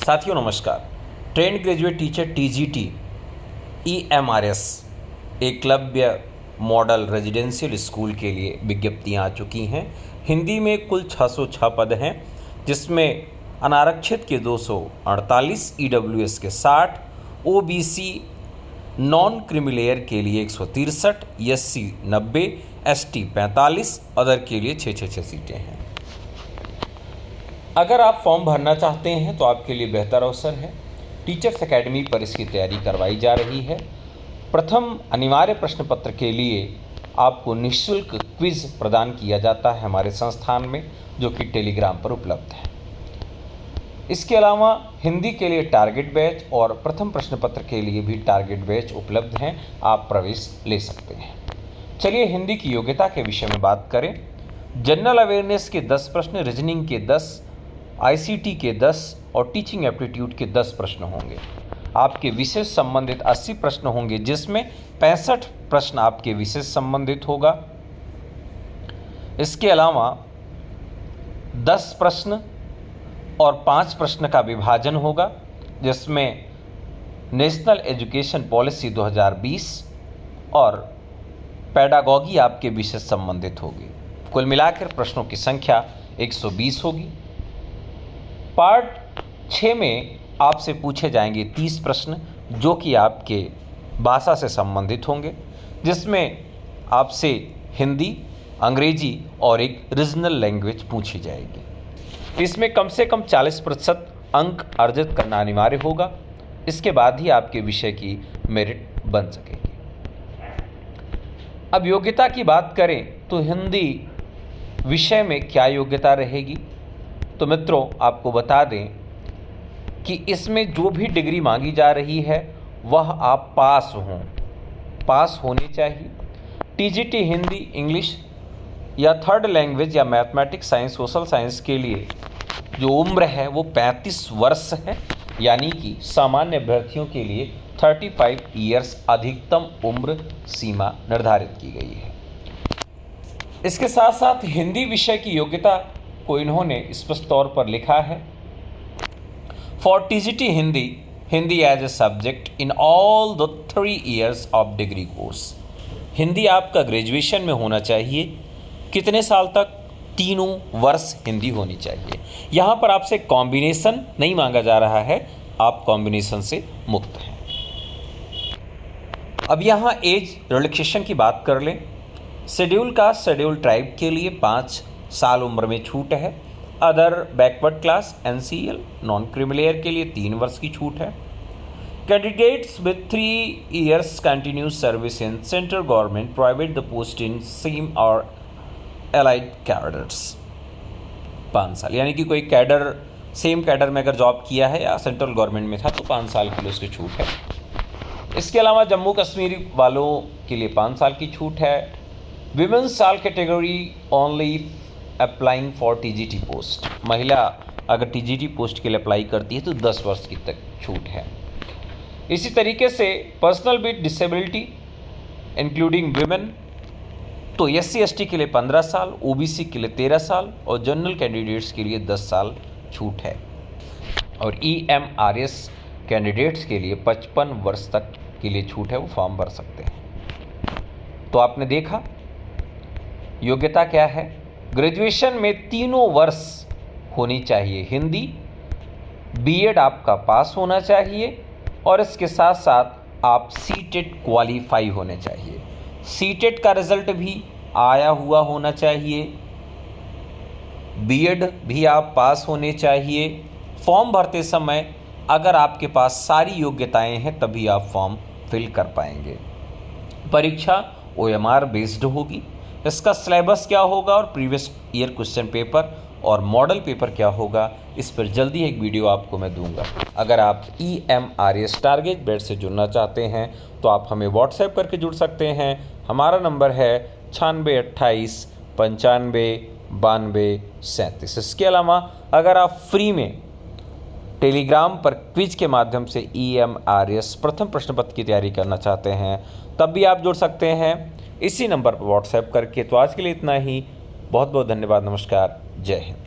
साथियों नमस्कार। Trained graduate teacher TGT EMRS Eklavya model residential school के लिए विज्ञप्तियां आ चुकी हैं। हिंदी में कुल 606 पद हैं, जिसमें अनारक्षित के 248, EWS के 60, OBC नॉन क्रीमीलेयर के लिए 163, SC 90, ST 45, अदर के लिए 6 सीटें हैं। अगर आप फॉर्म भरना चाहते हैं तो आपके लिए बेहतर अवसर है। टीचर्स एकेडमी पर इसकी तैयारी करवाई जा रही है। प्रथम अनिवार्य प्रश्न पत्र के लिए आपको निःशुल्क क्विज प्रदान किया जाता है हमारे संस्थान में, जो कि टेलीग्राम पर उपलब्ध है। इसके अलावा हिंदी के लिए टारगेट बैच और प्रथम प्रश्न पत्र के लिए भी टारगेट बैच उपलब्ध हैं, आप प्रवेश ले सकते हैं। चलिए हिंदी की योग्यता के विषय में बात करें। जनरल अवेयरनेस के 10 प्रश्न, रीजनिंग के 10, ICT के 10 और टीचिंग एप्टीट्यूड के 10 प्रश्न होंगे। आपके विषय संबंधित 80 प्रश्न होंगे, जिसमें 65 प्रश्न आपके विषय संबंधित होगा। इसके अलावा 10 प्रश्न और 5 प्रश्न का विभाजन होगा, जिसमें नेशनल एजुकेशन पॉलिसी 2020 और पेडागॉगी आपके विषय संबंधित होगी। कुल मिलाकर प्रश्नों की संख्या 120 होगी। पार्ट 6 में आपसे पूछे जाएंगे 30 प्रश्न, जो कि आपके भाषा से संबंधित होंगे, जिसमें आपसे हिंदी, अंग्रेजी और एक रीजनल लैंग्वेज पूछी जाएगी। इसमें कम से कम 40% अंक अर्जित करना अनिवार्य होगा। इसके बाद ही आपके विषय की मेरिट बन सकेगी। अब योग्यता की बात करें तो हिंदी विषय में क्या योग्यता रहेगी, तो मित्रों आपको बता दें कि इसमें जो भी डिग्री मांगी जा रही है वह आप पास होनी चाहिए। TGT हिंदी, इंग्लिश या थर्ड लैंग्वेज या मैथमेटिक्स, साइंस, सोशल साइंस के लिए जो उम्र है वो 35 वर्ष है, यानी कि सामान्य अभ्यर्थियों के लिए 35 ईयर्स अधिकतम उम्र सीमा निर्धारित की गई है। इसके साथ साथ हिंदी विषय की योग्यता को इन्होंने स्पष्ट तौर पर लिखा है। For TGT Hindi as a subject in all the 3 years of degree course. Hindi आपका ग्रेजुएशन में होना चाहिए। कितने साल तक? 3 वर्ष हिंदी होनी चाहिए। यहाँ पर आपसे कॉम्बिनेशन नहीं मांगा जा रहा है, आप कॉम्बिनेशन से मुक्त हैं। अब यहाँ एज रिलैक्सेशन की बात कर लें। शेड्यूल कास्ट, शेड्यूल ट्राइब के लिए 5 साल उम्र में छूट है। Other backward class, NCL, non creamy layer के लिए 3 वर्ष की छूट है। Candidates with 3 years continuous service in central government private the post in same और एलाइड कैडर्स 5 साल, यानी कि कोई कैडर सेम कैडर में अगर जॉब किया है या सेंट्रल गवर्नमेंट में था तो 5 साल के लिए उसकी छूट है। इसके अलावा जम्मू कश्मीर वालों के लिए 5 साल की छूट है। विमेंस साल category only applying for TGT post. महिला अगर TGT पोस्ट के लिए अप्लाई करती है तो 10 वर्ष की तक छूट है। इसी तरीके से personal with disability including women तो SC ST के लिए 15 साल, OBC के लिए 13 साल और जनरल कैंडिडेट्स के लिए 10 साल छूट है। और EMRS कैंडिडेट्स के लिए 55 वर्ष तक के लिए छूट है, वो फॉर्म भर सकते हैं। तो आपने देखा योग्यता क्या है। ग्रेजुएशन में 3 वर्ष होनी चाहिए हिंदी, BEd आपका पास होना चाहिए और इसके साथ साथ आप CTET क्वालिफाई होने चाहिए। CTET का रिजल्ट भी आया हुआ होना चाहिए। BEd भी आप पास होने चाहिए। फॉर्म भरते समय अगर आपके पास सारी योग्यताएं हैं तभी आप फॉर्म फिल कर पाएंगे। परीक्षा OMR बेस्ड होगी। इसका सिलेबस क्या होगा और प्रीवियस ईयर क्वेश्चन पेपर और मॉडल पेपर क्या होगा, इस पर जल्दी एक वीडियो आपको मैं दूंगा। अगर आप EMRS टारगेट बैच से जुड़ना चाहते हैं तो आप हमें व्हाट्सएप करके जुड़ सकते हैं। हमारा नंबर है 96 28 95 92 37। इसके अलावा अगर आप फ्री में टेलीग्राम पर क्विज के माध्यम से EMRS प्रथम प्रश्न पत्र की तैयारी करना चाहते हैं तब भी आप जुड़ सकते हैं इसी नंबर पर व्हाट्सएप करके। तो आज के लिए इतना ही। बहुत बहुत धन्यवाद। नमस्कार। जय हिंद।